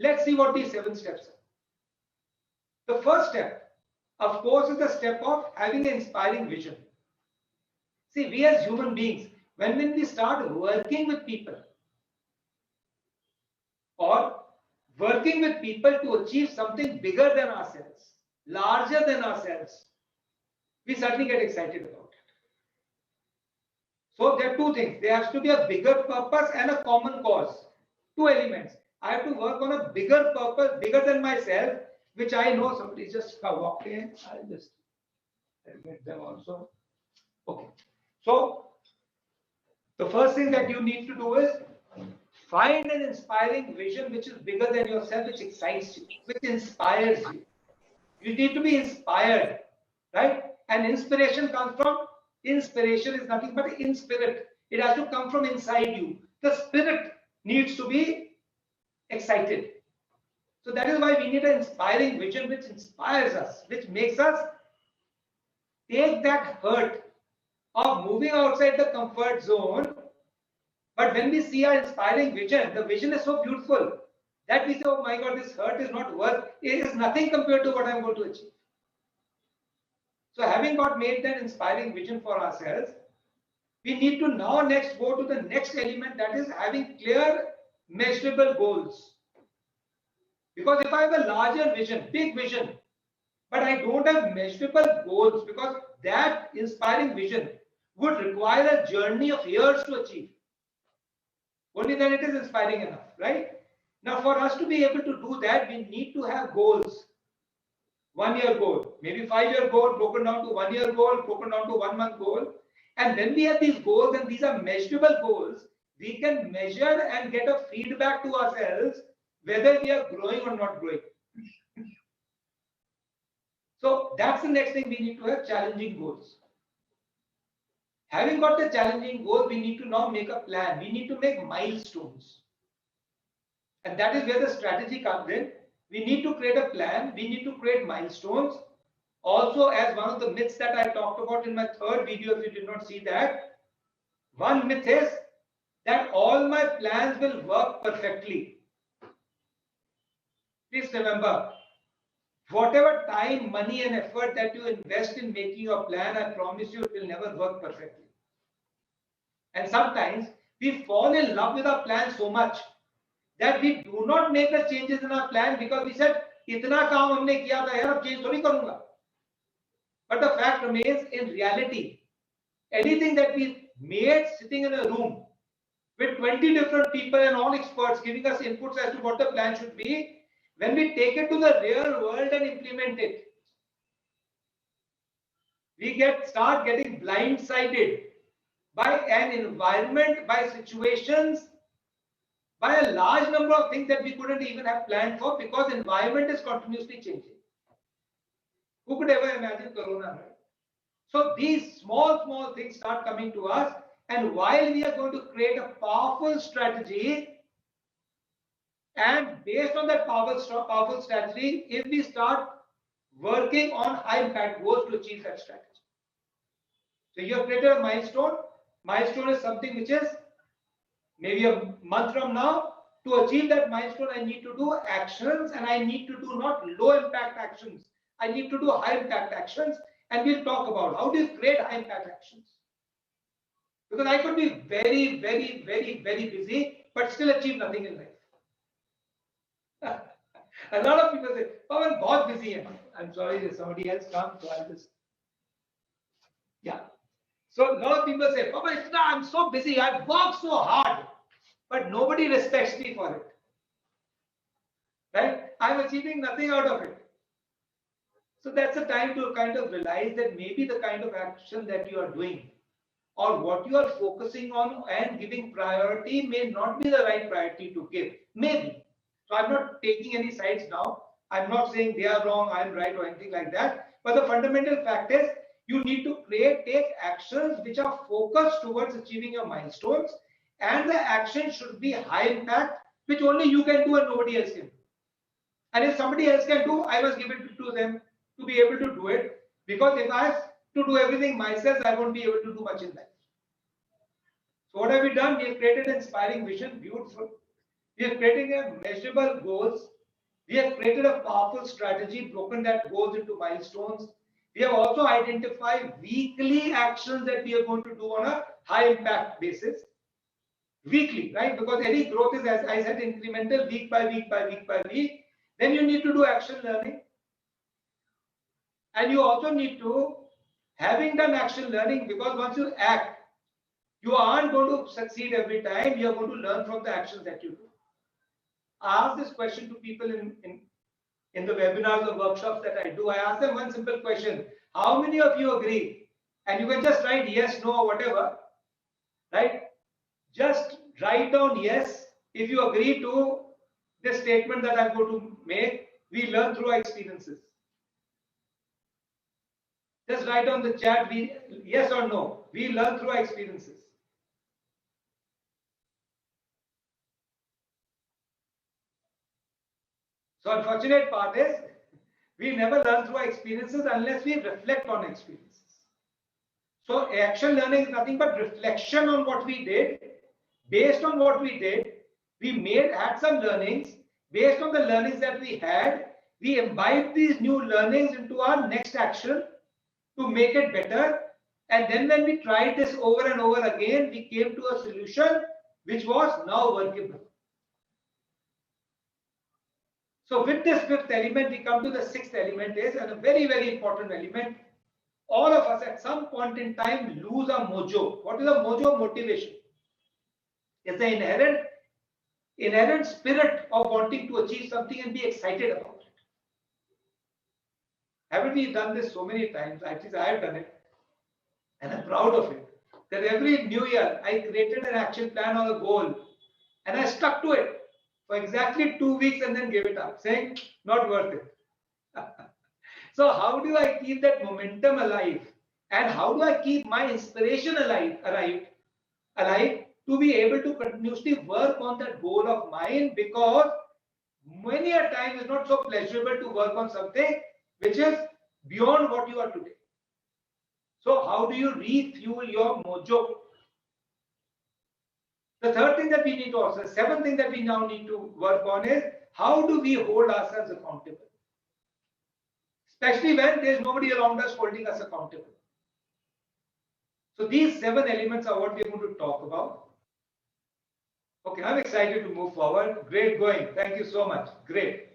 let's see what these 7 steps are. The first step, of course, is the step of having an inspiring vision. See, we as human beings, when we start working with people or working with people to achieve something bigger than ourselves, larger than ourselves, we certainly get excited about it. So there are 2 things. There has to be a bigger purpose and a common cause. 2 elements. I have to work on a bigger purpose, bigger than myself, which I know. Somebody just walked in. I'll just get them also. Okay. So the first thing that you need to do is find an inspiring vision which is bigger than yourself, which excites you, which inspires you. You need to be inspired, right? And inspiration comes from, inspiration is nothing but in spirit. It has to come from inside you. The spirit needs to be excited. So that is why we need an inspiring vision which inspires us, which makes us take that hurt of moving outside the comfort zone. But when we see our inspiring vision, the vision is so beautiful that we say, oh my God, this hurt is not worth, it is nothing compared to what I'm going to achieve. So having got made that inspiring vision for ourselves, we need to now next go to the next element, that is having clear, measurable goals. Because if I have a larger vision, big vision, but I don't have measurable goals, because that inspiring vision would require a journey of years to achieve. Only then it is inspiring enough, right? Now, for us to be able to do that, we need to have goals. 1-year goal, maybe 5-year goal, broken down to 1-year goal, broken down to 1-month goal. And when we have these goals, and these are measurable goals, we can measure and get a feedback to ourselves whether we are growing or not growing. So that's the next thing, we need to have challenging goals. Having got the challenging goal, we need to now make a plan. We need to make milestones. And that is where the strategy comes in. We need to create a plan. We need to create milestones. Also, as one of the myths that I talked about in my 3rd video, if you did not see that, one myth is that all my plans will work perfectly. Please remember, whatever time, money and effort that you invest in making your plan, I promise you it will never work perfectly. And sometimes we fall in love with our plan so much that we do not make the changes in our plan because we said, itna kaam humne kiya tha yaar, ab change thodi karunga. But the fact remains, in reality, anything that we made sitting in a room with 20 different people and all experts giving us inputs as to what the plan should be, when we take it to the real world and implement it, we start getting blindsided by an environment, by situations, by a large number of things that we couldn't even have planned for, because environment is continuously changing. Who could ever imagine Corona, right? So these small things start coming to us, and while we are going to create a powerful strategy, and based on that powerful strategy, if we start working on high impact goals to achieve that strategy. So you have created a milestone. Milestone is something which is maybe a month from now. To achieve that milestone, I need to do actions, and I need to do not low impact actions. I need to do high impact actions, and we'll talk about how do you create high impact actions. Because I could be very busy, but still achieve nothing in life. A lot of people say, Pawan, बहुत busy hai. I'm sorry, there's somebody else come, so I'll just. Yeah. So a lot of people say, Pawan, I'm so busy, I work so hard, but nobody respects me for it. Right? I'm achieving nothing out of it. So that's a time to kind of realize that maybe the kind of action that you are doing or what you are focusing on and giving priority may not be the right priority to give. Maybe. So I'm not taking any sides now. I'm not saying they are wrong, I'm right or anything like that. But the fundamental fact is you need to take actions which are focused towards achieving your milestones, and the action should be high impact, which only you can do and nobody else can do. And if somebody else can do, I must give it to them to be able to do it, because if I have to do everything myself, I won't be able to do much in life. So what have we done? We have created an inspiring vision, beautiful. We are creating a measurable goals. We have created a powerful strategy, broken that goals into milestones. We have also identified weekly actions that we are going to do on a high impact basis. Weekly, right? Because any growth is, as I said, incremental, week by week by week by week. Then you need to do action learning. And you also need to, having done action learning, because once you act, you aren't going to succeed every time. You are going to learn from the actions that you do. I ask this question to people in the webinars or workshops that I do. I ask them one simple question. How many of you agree? And you can just write yes, no, or whatever, right? Just write down yes if you agree to this statement that I'm going to make. We learn through our experiences. Just write down the chat, yes or no. We learn through our experiences. So unfortunate part is we never learn through our experiences unless we reflect on experiences. So action learning is nothing but reflection on what we did. Based on what we did, we had some learnings. Based on the learnings that we had, we imbibe these new learnings into our next action to make it better. And then when we tried this over and over again, we came to a solution which was now workable. So with this fifth element, we come to the sixth element is, and a very, very important element. All of us at some point in time lose our mojo. What is a mojo? Motivation. It's the inherent spirit of wanting to achieve something and be excited about it. Haven't we done this so many times? At least I have done it. And I'm proud of it. That every new year, I created an action plan or a goal. And I stuck to it for exactly 2 weeks and then gave it up, saying, not worth it. So how do I keep that momentum alive? And how do I keep my inspiration alive to be able to continuously work on that goal of mine? Because many a time it's not so pleasurable to work on something which is beyond what you are today. So how do you refuel your mojo? The third thing that we need to also, the seventh thing that we now need to work on is how do we hold ourselves accountable? Especially when there's nobody around us holding us accountable. So these 7 elements are what we're going to talk about. Okay, I'm excited to move forward. Great going. Thank you so much. Great.